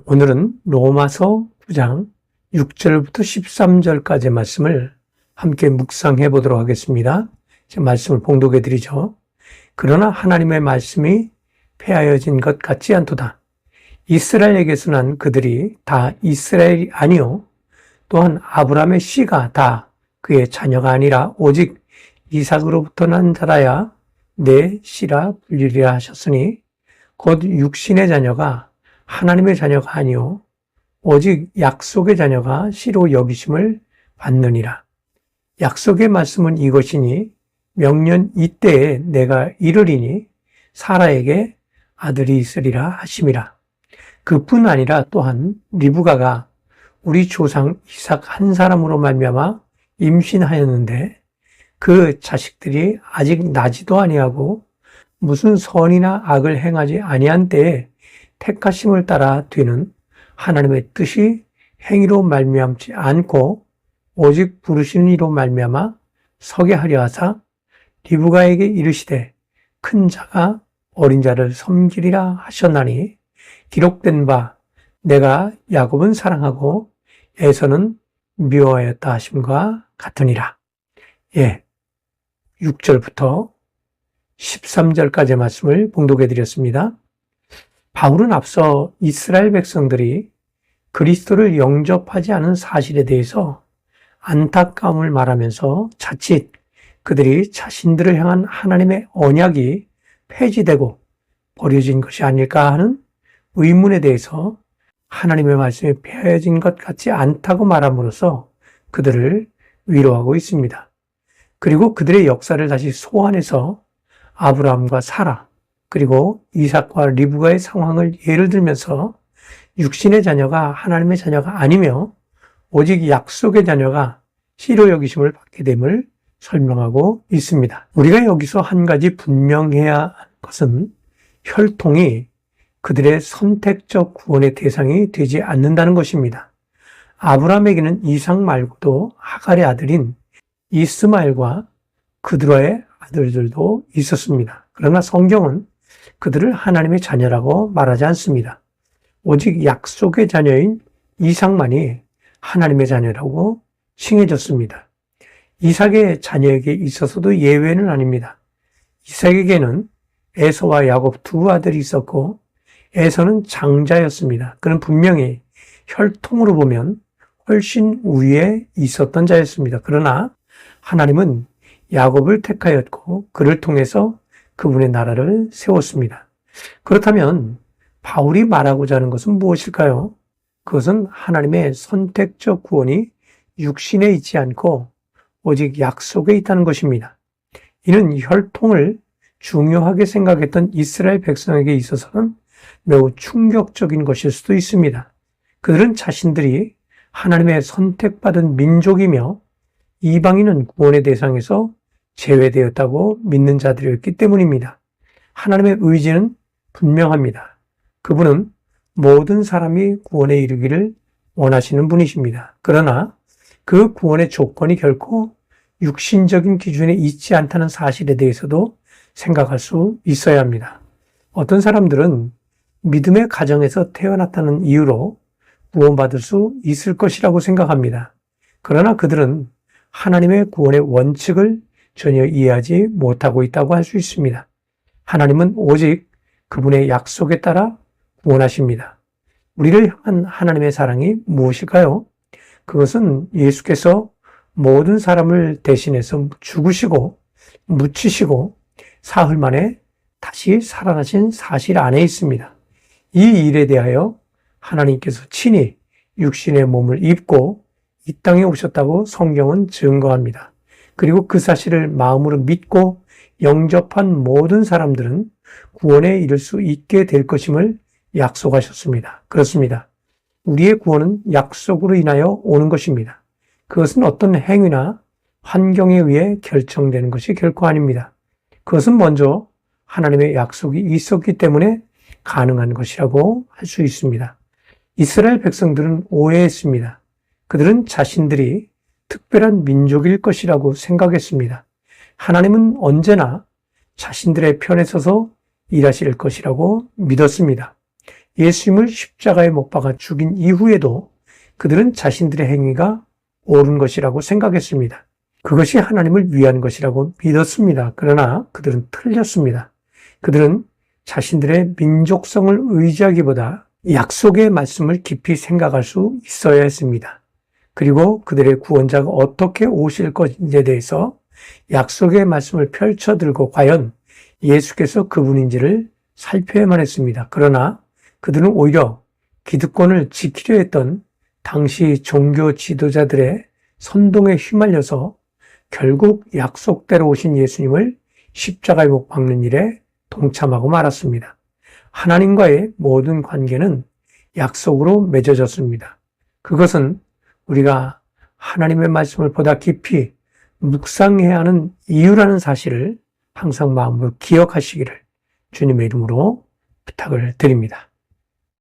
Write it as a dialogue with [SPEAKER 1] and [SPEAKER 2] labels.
[SPEAKER 1] 오늘은 로마서 9장 6절부터 13절까지의 말씀을 함께 묵상해 보도록 하겠습니다. 말씀을 봉독해 드리죠. 그러나 하나님의 말씀이 폐하여진 것 같지 않도다. 이스라엘에게서 난 그들이 다 이스라엘이 아니요 또한 아브라함의 씨가 다 그의 자녀가 아니라 오직 이삭으로부터 난 자라야 내 씨라 불리리라 하셨으니 곧 육신의 자녀가 하나님의 자녀가 아니요 오직 약속의 자녀가 씨로 여기심을 받느니라. 약속의 말씀은 이것이니 명년 이때에 내가 이르리니 사라에게 아들이 있으리라 하심이라. 그뿐 아니라 또한 리브가가 우리 조상 이삭 한 사람으로 말미암아 임신하였는데 그 자식들이 아직 나지도 아니하고 무슨 선이나 악을 행하지 아니한 때에 택하심을 따라 되는 하나님의 뜻이 행위로 말미암지 않고 오직 부르시는 이로 말미암아 서게 하려 하사 리브가에게 이르시되 큰 자가 어린 자를 섬기리라 하셨나니 기록된 바 내가 야곱은 사랑하고 에서는 미워하였다 하심과 같으니라. 6절부터 13절까지의 말씀을 봉독해 드렸습니다. 바울은 앞서 이스라엘 백성들이 그리스도를 영접하지 않은 사실에 대해서 안타까움을 말하면서 자칫 그들이 자신들을 향한 하나님의 언약이 폐지되고 버려진 것이 아닐까 하는 의문에 대해서 하나님의 말씀이 폐해진 것 같지 않다고 말함으로써 그들을 위로하고 있습니다. 그리고 그들의 역사를 다시 소환해서 아브라함과 사라 그리고 이삭과 리브가의 상황을 예를 들면서 육신의 자녀가 하나님의 자녀가 아니며 오직 약속의 자녀가 씨로 여기심을 받게 됨을 설명하고 있습니다. 우리가 여기서 한 가지 분명해야 하는 것은 혈통이 그들의 선택적 구원의 대상이 되지 않는다는 것입니다. 아브라함에게는 이삭 말고도 하갈의 아들인 이스마엘과 그들의 아들들도 있었습니다. 그러나 성경은 그들을 하나님의 자녀라고 말하지 않습니다. 오직 약속의 자녀인 이삭만이 하나님의 자녀라고 칭해졌습니다. 이삭의 자녀에게 있어서도 예외는 아닙니다. 이삭에게는 에서와 야곱 두 아들이 있었고 에서는 장자였습니다. 그는 분명히 혈통으로 보면 훨씬 위에 있었던 자였습니다. 그러나 하나님은 야곱을 택하였고 그를 통해서 그분의 나라를 세웠습니다. 그렇다면 바울이 말하고자 하는 것은 무엇일까요? 그것은 하나님의 선택적 구원이 육신에 있지 않고 오직 약속에 있다는 것입니다. 이는 혈통을 중요하게 생각했던 이스라엘 백성에게 있어서는 매우 충격적인 것일 수도 있습니다. 그들은 자신들이 하나님의 선택받은 민족이며 이방인은 구원의 대상에서 제외되었다고 믿는 자들이었기 때문입니다. 하나님의 의지는 분명합니다. 그분은 모든 사람이 구원에 이르기를 원하시는 분이십니다. 그러나 그 구원의 조건이 결코 육신적인 기준에 있지 않다는 사실에 대해서도 생각할 수 있어야 합니다. 어떤 사람들은 믿음의 가정에서 태어났다는 이유로 구원받을 수 있을 것이라고 생각합니다. 그러나 그들은 하나님의 구원의 원칙을 전혀 이해하지 못하고 있다고 할 수 있습니다. 하나님은 오직 그분의 약속에 따라 구원하십니다. 우리를 향한 하나님의 사랑이 무엇일까요? 그것은 예수께서 모든 사람을 대신해서 죽으시고 묻히시고 사흘 만에 다시 살아나신 사실 안에 있습니다. 이 일에 대하여 하나님께서 친히 육신의 몸을 입고 이 땅에 오셨다고 성경은 증거합니다. 그리고 그 사실을 마음으로 믿고 영접한 모든 사람들은 구원에 이를 수 있게 될 것임을 약속하셨습니다. 그렇습니다. 우리의 구원은 약속으로 인하여 오는 것입니다. 그것은 어떤 행위나 환경에 의해 결정되는 것이 결코 아닙니다. 그것은 먼저 하나님의 약속이 있었기 때문에 가능한 것이라고 할 수 있습니다. 이스라엘 백성들은 오해했습니다. 그들은 자신들이 특별한 민족일 것이라고 생각했습니다. 하나님은 언제나 자신들의 편에 서서 일하실 것이라고 믿었습니다. 예수님을 십자가에 못 박아 죽인 이후에도 그들은 자신들의 행위가 옳은 것이라고 생각했습니다. 그것이 하나님을 위한 것이라고 믿었습니다. 그러나 그들은 틀렸습니다. 그들은 자신들의 민족성을 의지하기보다 약속의 말씀을 깊이 생각할 수 있어야 했습니다. 그리고 그들의 구원자가 어떻게 오실 것인지에 대해서 약속의 말씀을 펼쳐들고 과연 예수께서 그분인지를 살펴야만 했습니다. 그러나 그들은 오히려 기득권을 지키려 했던 당시 종교 지도자들의 선동에 휘말려서 결국 약속대로 오신 예수님을 십자가에 못 박는 일에 동참하고 말았습니다. 하나님과의 모든 관계는 약속으로 맺어졌습니다. 그것은 우리가 하나님의 말씀을 보다 깊이 묵상해야 하는 이유라는 사실을 항상 마음으로 기억하시기를 주님의 이름으로 부탁을 드립니다.